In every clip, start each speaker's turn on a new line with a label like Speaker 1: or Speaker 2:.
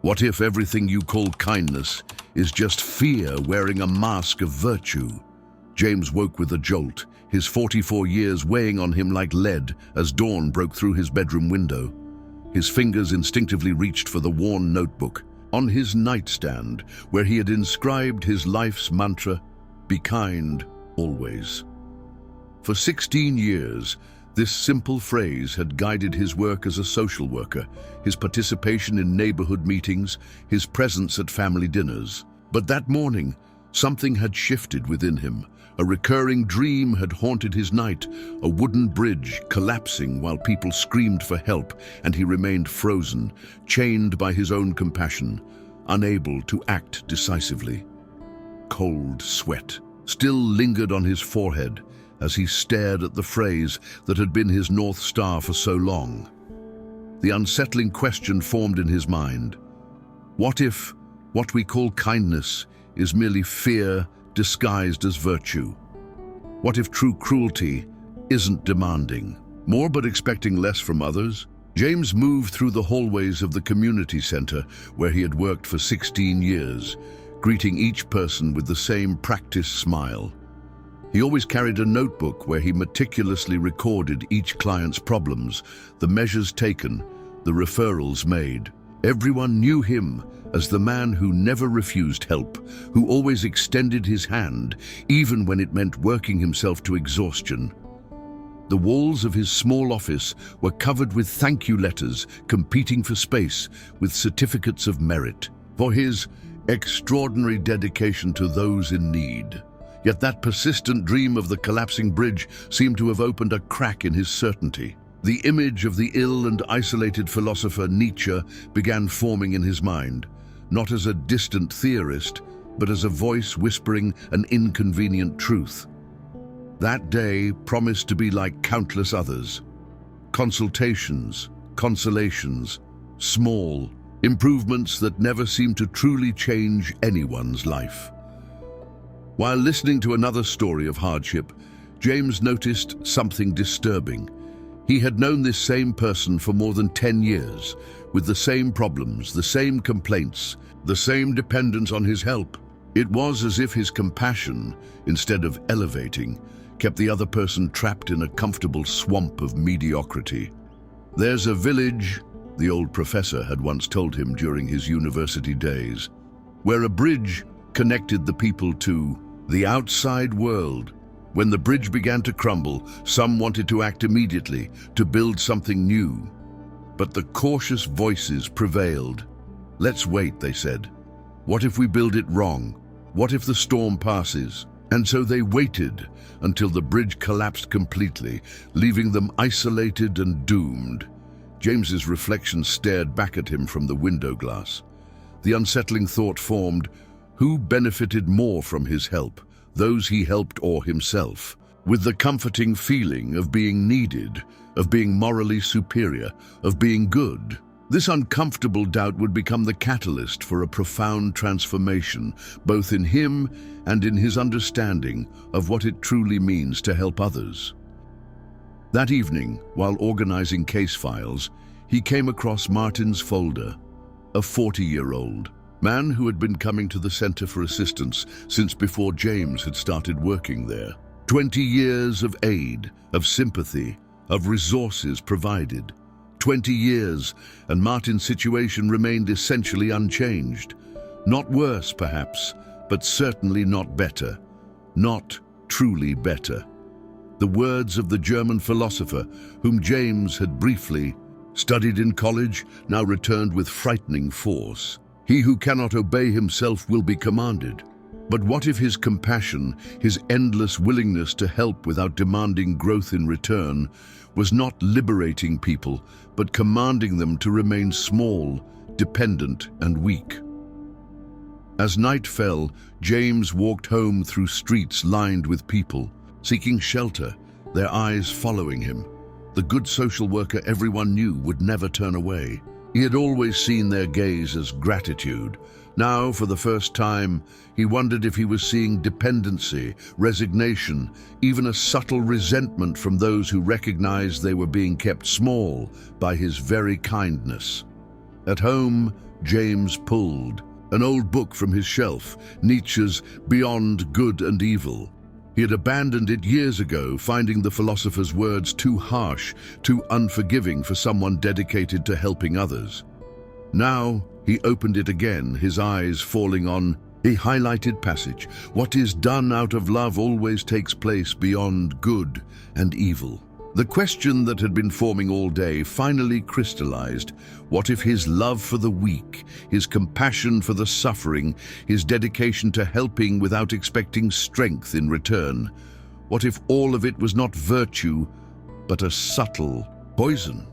Speaker 1: What if everything you call kindness is just fear wearing a mask of virtue? James woke with a jolt, his 44 years weighing on him like lead as dawn broke through his bedroom window. His fingers instinctively reached for the worn notebook on his nightstand, where he had inscribed his life's mantra, "Be kind, always." For 16 years, this simple phrase had guided his work as a social worker, his participation in neighborhood meetings, his presence at family dinners. But that morning, something had shifted within him. A recurring dream had haunted his night, a wooden bridge collapsing while people screamed for help, and he remained frozen, chained by his own compassion, unable to act decisively. Cold sweat still lingered on his forehead as he stared at the phrase that had been his North Star for so long. The unsettling question formed in his mind: what if what we call kindness is merely fear disguised as virtue? What if true cruelty isn't demanding more but expecting less from others? James moved through the hallways of the community center where he had worked for 16 years, greeting each person with the same practiced smile. He always carried a notebook where he meticulously recorded each client's problems, the measures taken, the referrals made. Everyone knew him as the man who never refused help, who always extended his hand, even when it meant working himself to exhaustion. The walls of his small office were covered with thank you letters, competing for space with certificates of merit for his extraordinary dedication to those in need. Yet that persistent dream of the collapsing bridge seemed to have opened a crack in his certainty. The image of the ill and isolated philosopher Nietzsche began forming in his mind, not as a distant theorist, but as a voice whispering an inconvenient truth. That day promised to be like countless others. Consultations, consolations, small improvements that never seemed to truly change anyone's life. While listening to another story of hardship, James noticed something disturbing. He had known this same person for more than 10 years, with the same problems, the same complaints, the same dependence on his help. It was as if his compassion, instead of elevating, kept the other person trapped in a comfortable swamp of mediocrity. "There's a village," the old professor had once told him during his university days, "where a bridge connected the people to the outside world. When the bridge began to crumble, some wanted to act immediately, to build something new. But the cautious voices prevailed. Let's wait, they said. What if we build it wrong? What if the storm passes?" And so they waited until the bridge collapsed completely, leaving them isolated and doomed. James's reflection stared back at him from the window glass. The unsettling thought formed: who benefited more from his help, those he helped or himself? With the comforting feeling of being needed, of being morally superior, of being good. This uncomfortable doubt would become the catalyst for a profound transformation, both in him and in his understanding of what it truly means to help others. That evening, while organizing case files, he came across Martin's folder, a 40-year-old man who had been coming to the center for assistance since before James had started working there. 20 years of aid, of sympathy, of resources provided. 20 years, and Martin's situation remained essentially unchanged. Not worse, perhaps, but certainly not better. Not truly better. The words of the German philosopher, whom James had briefly studied in college, now returned with frightening force. He who cannot obey himself will be commanded. But what if his compassion, his endless willingness to help without demanding growth in return, was not liberating people, but commanding them to remain small, dependent, and weak? As night fell, James walked home through streets lined with people, seeking shelter, their eyes following him. The good social worker everyone knew would never turn away. He had always seen their gaze as gratitude. Now, for the first time, he wondered if he was seeing dependency, resignation, even a subtle resentment from those who recognized they were being kept small by his very kindness. At home, James pulled an old book from his shelf, Nietzsche's Beyond Good and Evil. He had abandoned it years ago, finding the philosopher's words too harsh, too unforgiving for someone dedicated to helping others. Now he opened it again, his eyes falling on a highlighted passage. What is done out of love always takes place beyond good and evil. The question that had been forming all day finally crystallized. What if his love for the weak, his compassion for the suffering, his dedication to helping without expecting strength in return, what if all of it was not virtue, but a subtle poison?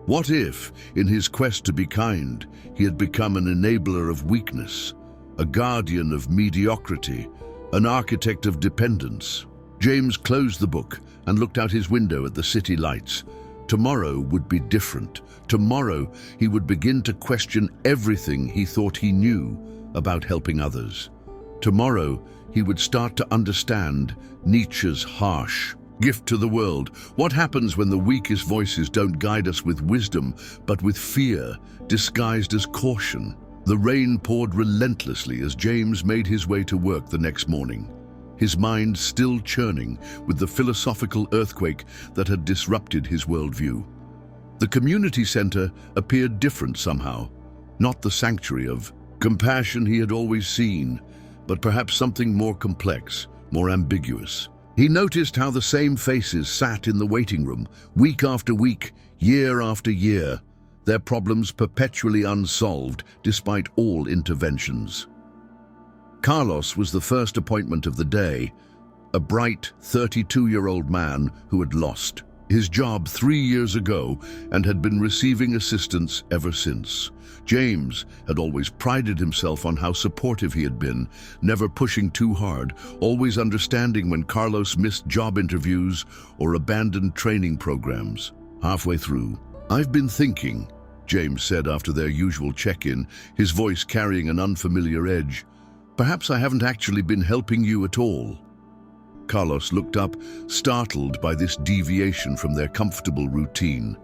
Speaker 1: What if, in his quest to be kind, he had become an enabler of weakness, a guardian of mediocrity, an architect of dependence? James closed the book and looked out his window at the city lights. Tomorrow would be different. Tomorrow he would begin to question everything he thought he knew about helping others. Tomorrow he would start to understand Nietzsche's harsh gift to the world. What happens when the weakest voices don't guide us with wisdom, but with fear, disguised as caution? The rain poured relentlessly as James made his way to work the next morning, his mind still churning with the philosophical earthquake that had disrupted his worldview. The community center appeared different somehow, not the sanctuary of compassion he had always seen, but perhaps something more complex, more ambiguous. He noticed how the same faces sat in the waiting room, week after week, year after year, their problems perpetually unsolved despite all interventions. Carlos was the first appointment of the day, a bright 32-year-old man who had lost his job 3 years ago and had been receiving assistance ever since. James had always prided himself on how supportive he had been, never pushing too hard, always understanding when Carlos missed job interviews or abandoned training programs. Halfway through, "I've been thinking," James said after their usual check-in, his voice carrying an unfamiliar edge. "Perhaps I haven't actually been helping you at all." Carlos looked up, startled by this deviation from their comfortable routine.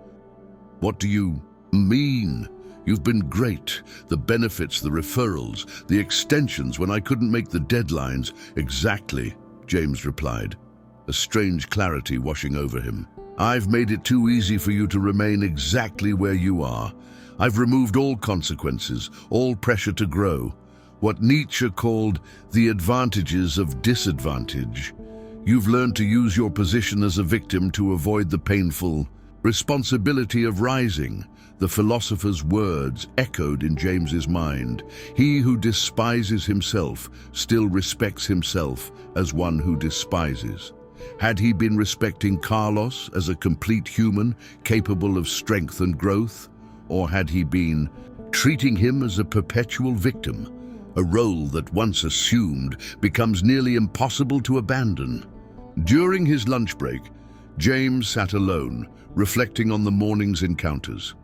Speaker 1: "What do you mean? You've been great. The benefits, the referrals, the extensions when I couldn't make the deadlines." "Exactly," James replied, a strange clarity washing over him. "I've made it too easy for you to remain exactly where you are. I've removed all consequences, all pressure to grow. What Nietzsche called the advantages of disadvantage. You've learned to use your position as a victim to avoid the painful responsibility of rising." The philosopher's words echoed in James's mind. He who despises himself still respects himself as one who despises. Had he been respecting Carlos as a complete human, capable of strength and growth? Or had he been treating him as a perpetual victim, a role that once assumed becomes nearly impossible to abandon? During his lunch break, James sat alone, reflecting on the morning's encounters.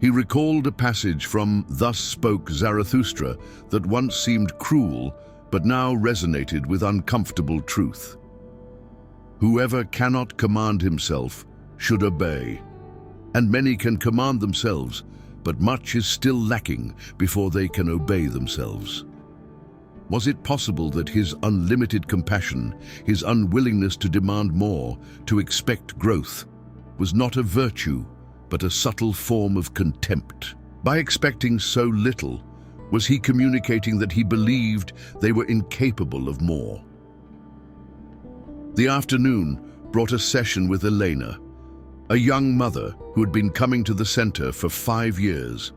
Speaker 1: He recalled a passage from Thus Spoke Zarathustra that once seemed cruel, but now resonated with uncomfortable truth. "Whoever cannot command himself should obey. And many can command themselves, but much is still lacking before they can obey themselves." Was it possible that his unlimited compassion, his unwillingness to demand more, to expect growth, was not a virtue, but a subtle form of contempt? By expecting so little, was he communicating that he believed they were incapable of more? The afternoon brought a session with Elena, a young mother who had been coming to the center for 5 years.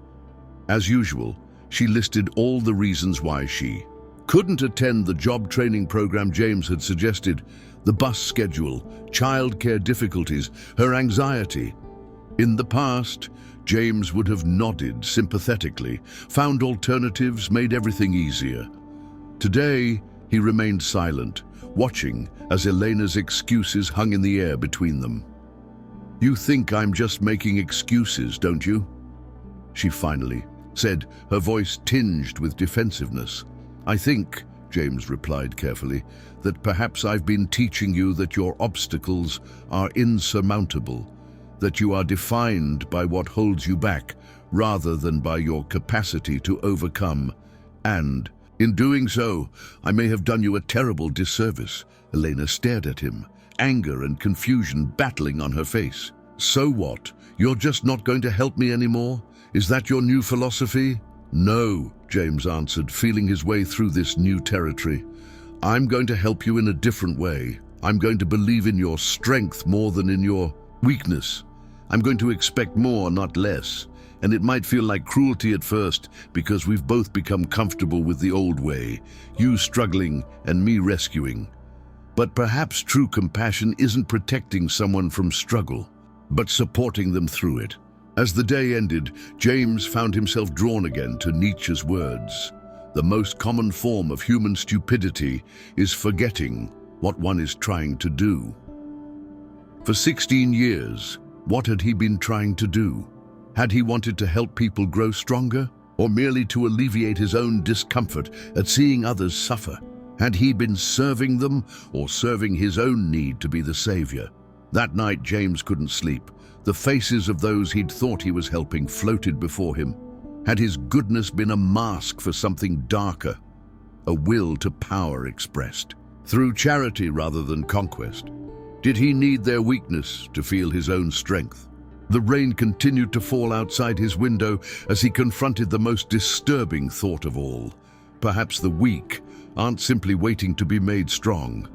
Speaker 1: As usual, she listed all the reasons why she couldn't attend the job training program James had suggested: the bus schedule, childcare difficulties, her anxiety. In the past, James would have nodded sympathetically, found alternatives, made everything easier. Today, he remained silent, watching as Elena's excuses hung in the air between them. "You think I'm just making excuses, don't you?" she finally said, her voice tinged with defensiveness. "I think," James replied carefully, "that perhaps I've been teaching you that your obstacles are insurmountable, that you are defined by what holds you back rather than by your capacity to overcome. And, in doing so, I may have done you a terrible disservice." Elena stared at him, anger and confusion battling on her face. "So what? You're just not going to help me anymore? Is that your new philosophy?" "No," James answered, feeling his way through this new territory. "I'm going to help you in a different way. I'm going to believe in your strength more than in your weakness. I'm going to expect more, not less. And it might feel like cruelty at first because we've both become comfortable with the old way, you struggling and me rescuing. But perhaps true compassion isn't protecting someone from struggle, but supporting them through it." As the day ended, James found himself drawn again to Nietzsche's words. The most common form of human stupidity is forgetting what one is trying to do. For 16 years, what had he been trying to do? Had he wanted to help people grow stronger, or merely to alleviate his own discomfort at seeing others suffer? Had he been serving them, or serving his own need to be the savior? That night, James couldn't sleep. The faces of those he'd thought he was helping floated before him. Had his goodness been a mask for something darker, a will to power expressed, through charity rather than conquest? Did he need their weakness to feel his own strength? The rain continued to fall outside his window as he confronted the most disturbing thought of all. Perhaps the weak aren't simply waiting to be made strong.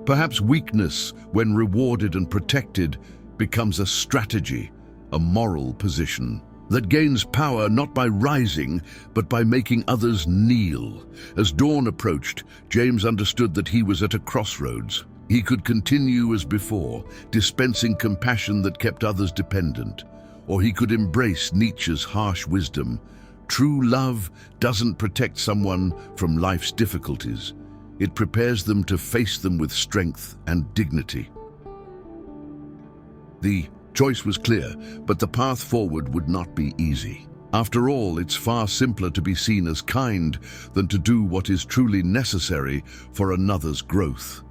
Speaker 1: Perhaps weakness, when rewarded and protected, becomes a strategy, a moral position that gains power not by rising, but by making others kneel. As dawn approached, James understood that he was at a crossroads. He could continue as before, dispensing compassion that kept others dependent, or he could embrace Nietzsche's harsh wisdom. True love doesn't protect someone from life's difficulties. It prepares them to face them with strength and dignity. The choice was clear, but the path forward would not be easy. After all, it's far simpler to be seen as kind than to do what is truly necessary for another's growth.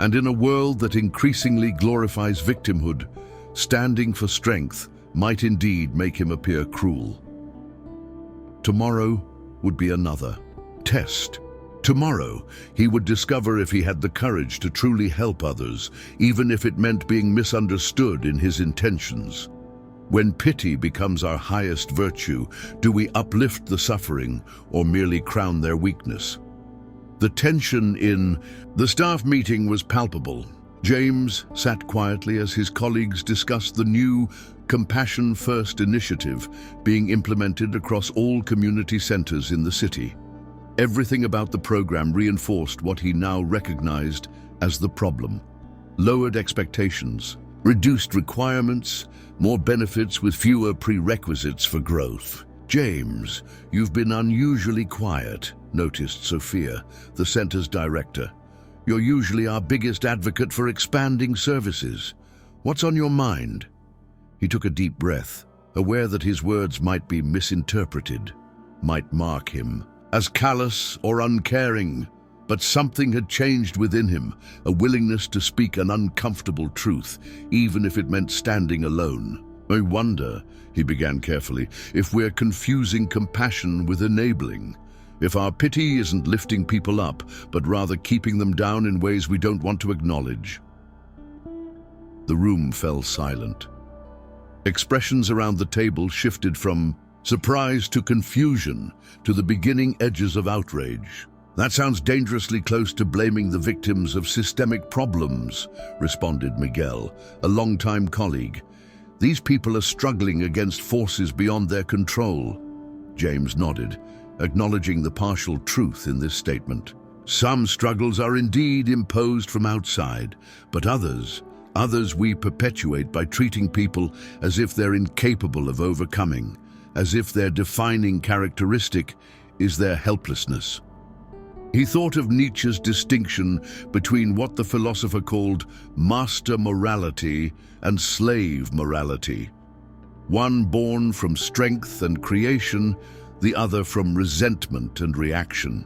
Speaker 1: And in a world that increasingly glorifies victimhood, standing for strength might indeed make him appear cruel. Tomorrow would be another test. Tomorrow, he would discover if he had the courage to truly help others, even if it meant being misunderstood in his intentions. When pity becomes our highest virtue, do we uplift the suffering or merely crown their weakness? The tension in the staff meeting was palpable. James sat quietly as his colleagues discussed the new Compassion First initiative being implemented across all community centers in the city. Everything about the program reinforced what he now recognized as the problem. Lowered expectations, reduced requirements, more benefits with fewer prerequisites for growth. "James, you've been unusually quiet," noticed Sophia, the center's director. "You're usually our biggest advocate for expanding services. What's on your mind?" He took a deep breath, aware that his words might be misinterpreted, might mark him as callous or uncaring. But something had changed within him, a willingness to speak an uncomfortable truth, even if it meant standing alone. "I wonder," he began carefully, "if we're confusing compassion with enabling. If our pity isn't lifting people up, but rather keeping them down in ways we don't want to acknowledge." The room fell silent. Expressions around the table shifted from surprise to confusion to the beginning edges of outrage. "That sounds dangerously close to blaming the victims of systemic problems," responded Miguel, a longtime colleague. "These people are struggling against forces beyond their control." James nodded, acknowledging the partial truth in this statement. "Some struggles are indeed imposed from outside, but others we perpetuate by treating people as if they're incapable of overcoming, as if their defining characteristic is their helplessness." He thought of Nietzsche's distinction between what the philosopher called master morality and slave morality. One born from strength and creation, the other from resentment and reaction.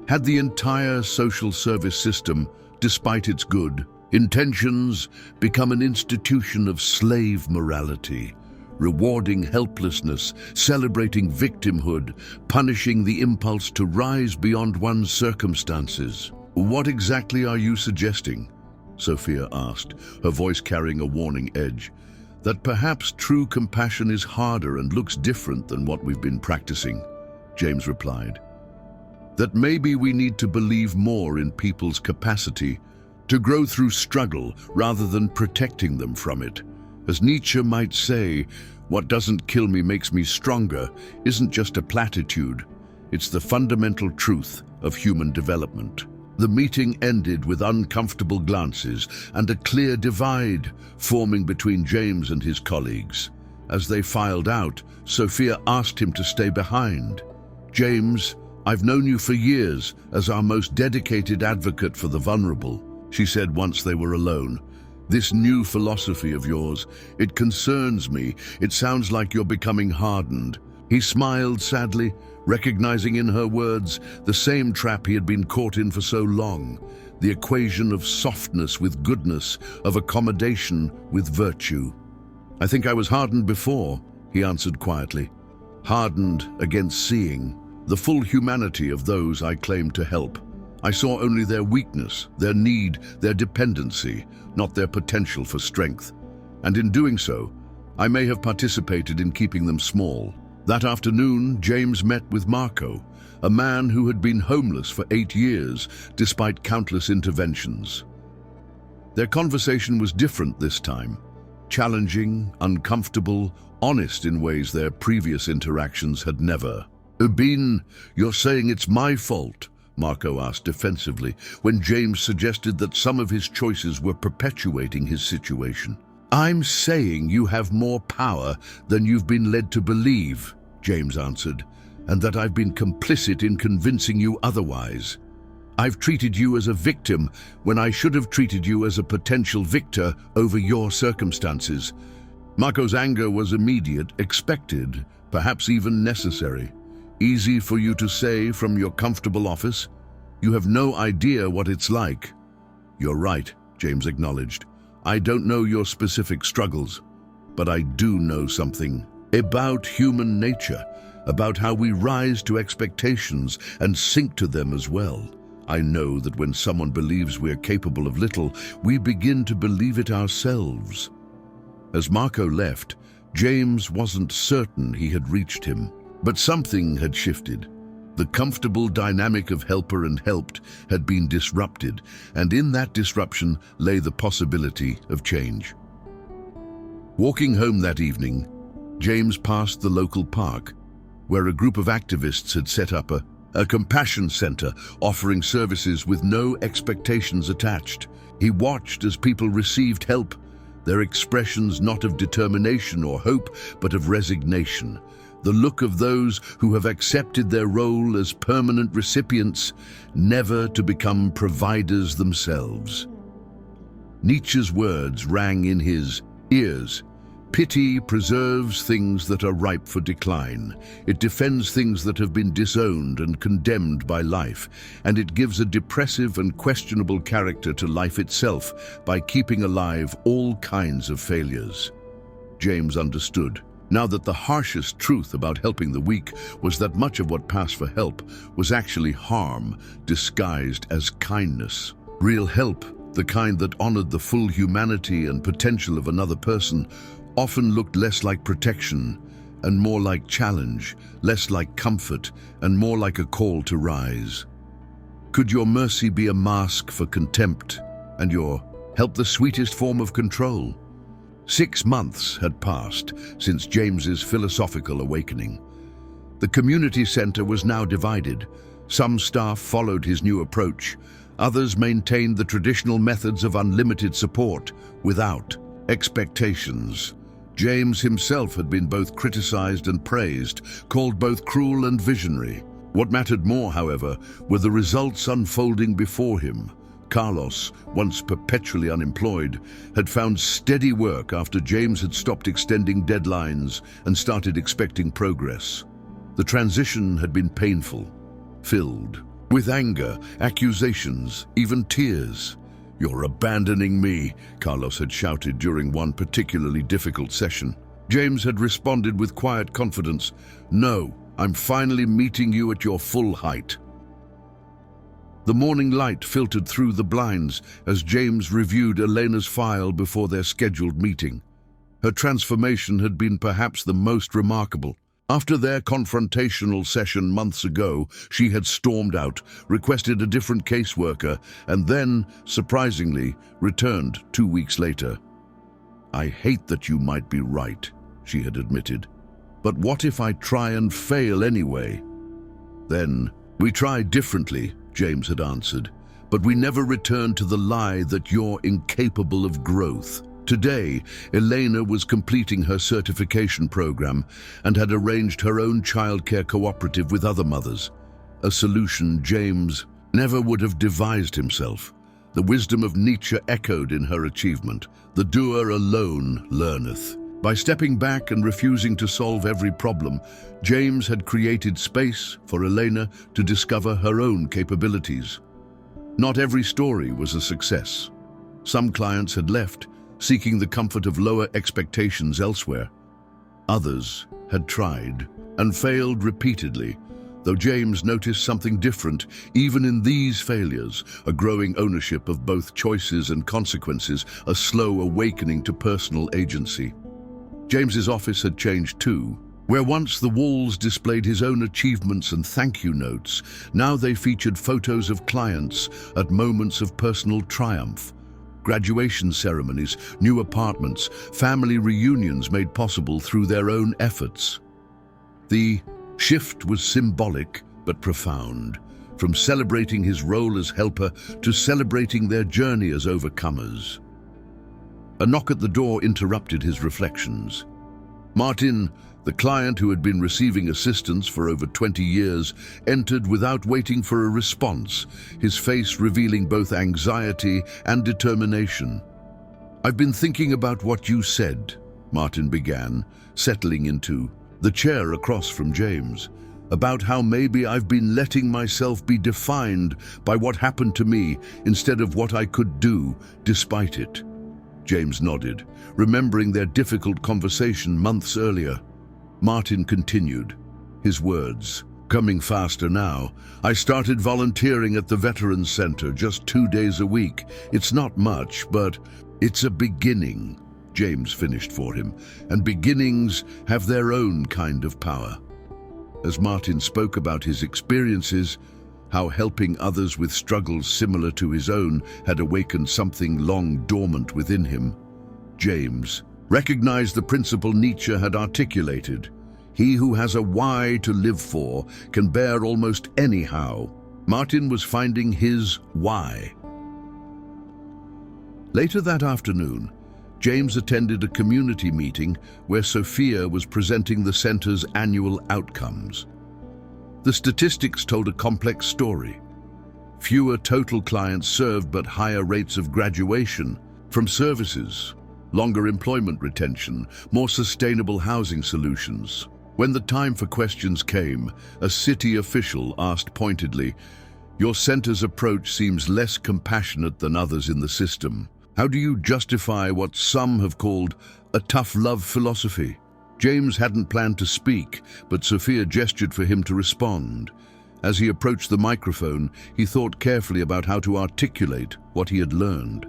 Speaker 1: Had the entire social service system, despite its good, Intentions become an institution of slave morality, rewarding helplessness, celebrating victimhood, punishing the impulse to rise beyond one's circumstances. What exactly are you suggesting? Sophia asked, her voice carrying a warning edge. That perhaps true compassion is harder and looks different than what we've been practicing, James replied. That maybe we need to believe more in people's capacity to grow through struggle rather than protecting them from it. As Nietzsche might say, what doesn't kill me makes me stronger isn't just a platitude, it's the fundamental truth of human development. The meeting ended with uncomfortable glances and a clear divide forming between James and his colleagues. As they filed out, Sophia asked him to stay behind. James, I've known you for years as our most dedicated advocate for the vulnerable, she said once they were alone. This new philosophy of yours, it concerns me. It sounds like you're becoming hardened. He smiled sadly, recognizing in her words the same trap he had been caught in for so long, the equation of softness with goodness, of accommodation with virtue. I think I was hardened before, he answered quietly. Hardened against seeing the full humanity of those I claimed to help. I saw only their weakness, their need, their dependency, not their potential for strength. And in doing so, I may have participated in keeping them small. That afternoon, James met with Marco, a man who had been homeless for 8 years, despite countless interventions. Their conversation was different this time, challenging, uncomfortable, honest in ways their previous interactions had never. Ubin, you're saying it's my fault, Marco asked defensively, when James suggested that some of his choices were perpetuating his situation. I'm saying you have more power than you've been led to believe, James answered, and that I've been complicit in convincing you otherwise. I've treated you as a victim when I should have treated you as a potential victor over your circumstances. Marco's anger was immediate, expected, perhaps even necessary. Easy for you to say from your comfortable office? You have no idea what it's like. You're right, James acknowledged. I don't know your specific struggles, but I do know something about human nature, about how we rise to expectations and sink to them as well. I know that when someone believes we're capable of little, we begin to believe it ourselves. As Marco left, James wasn't certain he had reached him. But something had shifted. The comfortable dynamic of helper and helped had been disrupted, and in that disruption lay the possibility of change. Walking home that evening, James passed the local park, where a group of activists had set up a compassion center offering services with no expectations attached. He watched as people received help, their expressions not of determination or hope, but of resignation. The look of those who have accepted their role as permanent recipients, never to become providers themselves. Nietzsche's words rang in his ears. Pity preserves things that are ripe for decline. It defends things that have been disowned and condemned by life, and it gives a depressive and questionable character to life itself by keeping alive all kinds of failures. James understood. Now that the harshest truth about helping the weak was that much of what passed for help was actually harm disguised as kindness. Real help, the kind that honored the full humanity and potential of another person, often looked less like protection and more like challenge, less like comfort and more like a call to rise. Could your mercy be a mask for contempt and your help the sweetest form of control? 6 months had passed since James's philosophical awakening. The community center was now divided. Some staff followed his new approach. Others maintained the traditional methods of unlimited support without expectations. James himself had been both criticized and praised, called both cruel and visionary. What mattered more, however, were the results unfolding before him. Carlos, once perpetually unemployed, had found steady work after James had stopped extending deadlines and started expecting progress. The transition had been painful, filled with anger, accusations, even tears. "You're abandoning me," Carlos had shouted during one particularly difficult session. James had responded with quiet confidence, "No, I'm finally meeting you at your full height." The morning light filtered through the blinds as James reviewed Elena's file before their scheduled meeting. Her transformation had been perhaps the most remarkable. After their confrontational session months ago, she had stormed out, requested a different caseworker, and then, surprisingly, returned 2 weeks later. "I hate that you might be right," she had admitted. "But what if I try and fail anyway?" "Then, we try differently," James had answered, "but we never return to the lie that you're incapable of growth." Today, Elena was completing her certification program and had arranged her own childcare cooperative with other mothers, a solution James never would have devised himself. The wisdom of Nietzsche echoed in her achievement. The doer alone learneth. By stepping back and refusing to solve every problem, James had created space for Elena to discover her own capabilities. Not every story was a success. Some clients had left, seeking the comfort of lower expectations elsewhere. Others had tried and failed repeatedly, though James noticed something different even in these failures, a growing ownership of both choices and consequences, a slow awakening to personal agency. James's office had changed too. Where once the walls displayed his own achievements and thank you notes, now they featured photos of clients at moments of personal triumph. Graduation ceremonies, new apartments, family reunions made possible through their own efforts. The shift was symbolic but profound, from celebrating his role as helper to celebrating their journey as overcomers. A knock at the door interrupted his reflections. Martin, the client who had been receiving assistance for over 20 years, entered without waiting for a response, his face revealing both anxiety and determination. "I've been thinking about what you said," Martin began, settling into the chair across from James, "about how maybe I've been letting myself be defined by what happened to me instead of what I could do despite it." James nodded, remembering their difficult conversation months earlier. Martin continued, his words coming faster now. "I started volunteering at the Veterans Center just 2 days a week. It's not much, but it's a beginning," James finished for him, "and beginnings have their own kind of power." As Martin spoke about his experiences, how helping others with struggles similar to his own had awakened something long dormant within him, James recognized the principle Nietzsche had articulated. He who has a why to live for can bear almost any how. Martin was finding his why. Later that afternoon, James attended a community meeting where Sophia was presenting the center's annual outcomes. The statistics told a complex story. Fewer total clients served, but higher rates of graduation from services, longer employment retention, more sustainable housing solutions. When the time for questions came, a city official asked pointedly, "Your center's approach seems less compassionate than others in the system. How do you justify what some have called a tough love philosophy?" James hadn't planned to speak, but Sophia gestured for him to respond. As he approached the microphone, he thought carefully about how to articulate what he had learned.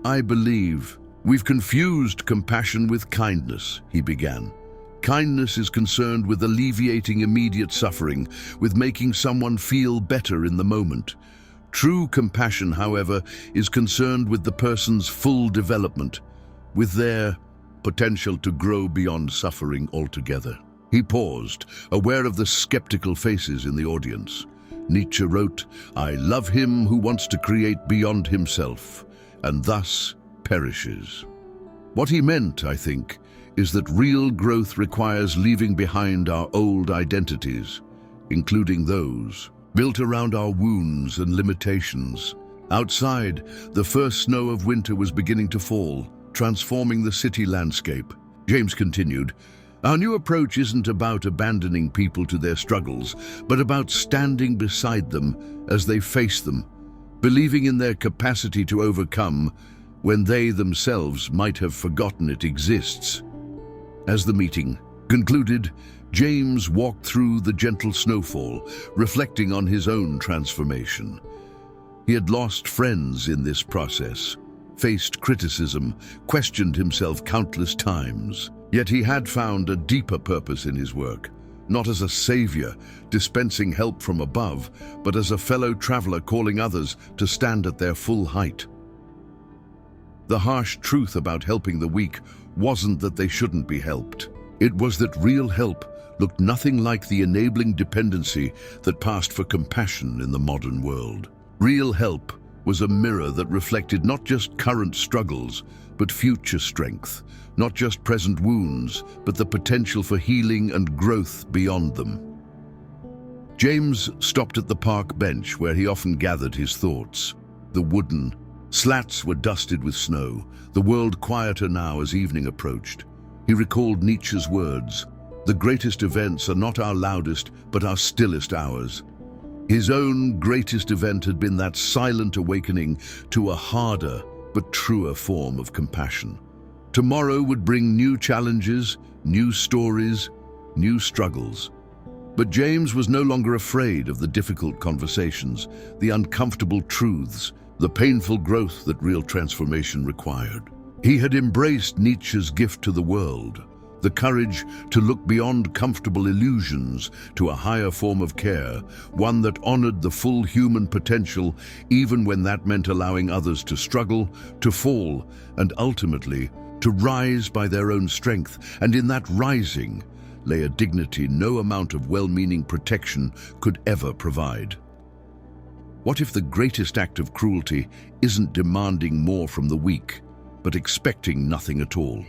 Speaker 1: "I believe we've confused compassion with kindness," he began. "Kindness is concerned with alleviating immediate suffering, with making someone feel better in the moment. True compassion, however, is concerned with the person's full development, with their potential to grow beyond suffering altogether." He paused, aware of the skeptical faces in the audience. Nietzsche wrote, "I love him who wants to create beyond himself, and thus perishes." What he meant, I think, is that real growth requires leaving behind our old identities, including those built around our wounds and limitations. Outside, the first snow of winter was beginning to fall, transforming the city landscape. James continued, "Our new approach isn't about abandoning people to their struggles, but about standing beside them as they face them, believing in their capacity to overcome when they themselves might have forgotten it exists. As the meeting concluded, James walked through the gentle snowfall, reflecting on his own transformation. He had lost friends in this process, faced criticism, questioned himself countless times. Yet he had found a deeper purpose in his work, not as a savior dispensing help from above, but as a fellow traveler calling others to stand at their full height. The harsh truth about helping the weak wasn't that they shouldn't be helped. It was that real help looked nothing like the enabling dependency that passed for compassion in the modern world. Real help was a mirror that reflected not just current struggles, but future strength, not just present wounds, but the potential for healing and growth beyond them. James stopped at the park bench where he often gathered his thoughts. The wooden slats were dusted with snow, the world quieter now as evening approached. He recalled Nietzsche's words, "The greatest events are not our loudest, but our stillest hours." His own greatest event had been that silent awakening to a harder but truer form of compassion. Tomorrow would bring new challenges, new stories, new struggles. But James was no longer afraid of the difficult conversations, the uncomfortable truths, the painful growth that real transformation required. He had embraced Nietzsche's gift to the world, the courage to look beyond comfortable illusions to a higher form of care, one that honored the full human potential, even when that meant allowing others to struggle, to fall, and ultimately to rise by their own strength. And in that rising lay a dignity no amount of well-meaning protection could ever provide. What if the greatest act of cruelty isn't demanding more from the weak, but expecting nothing at all?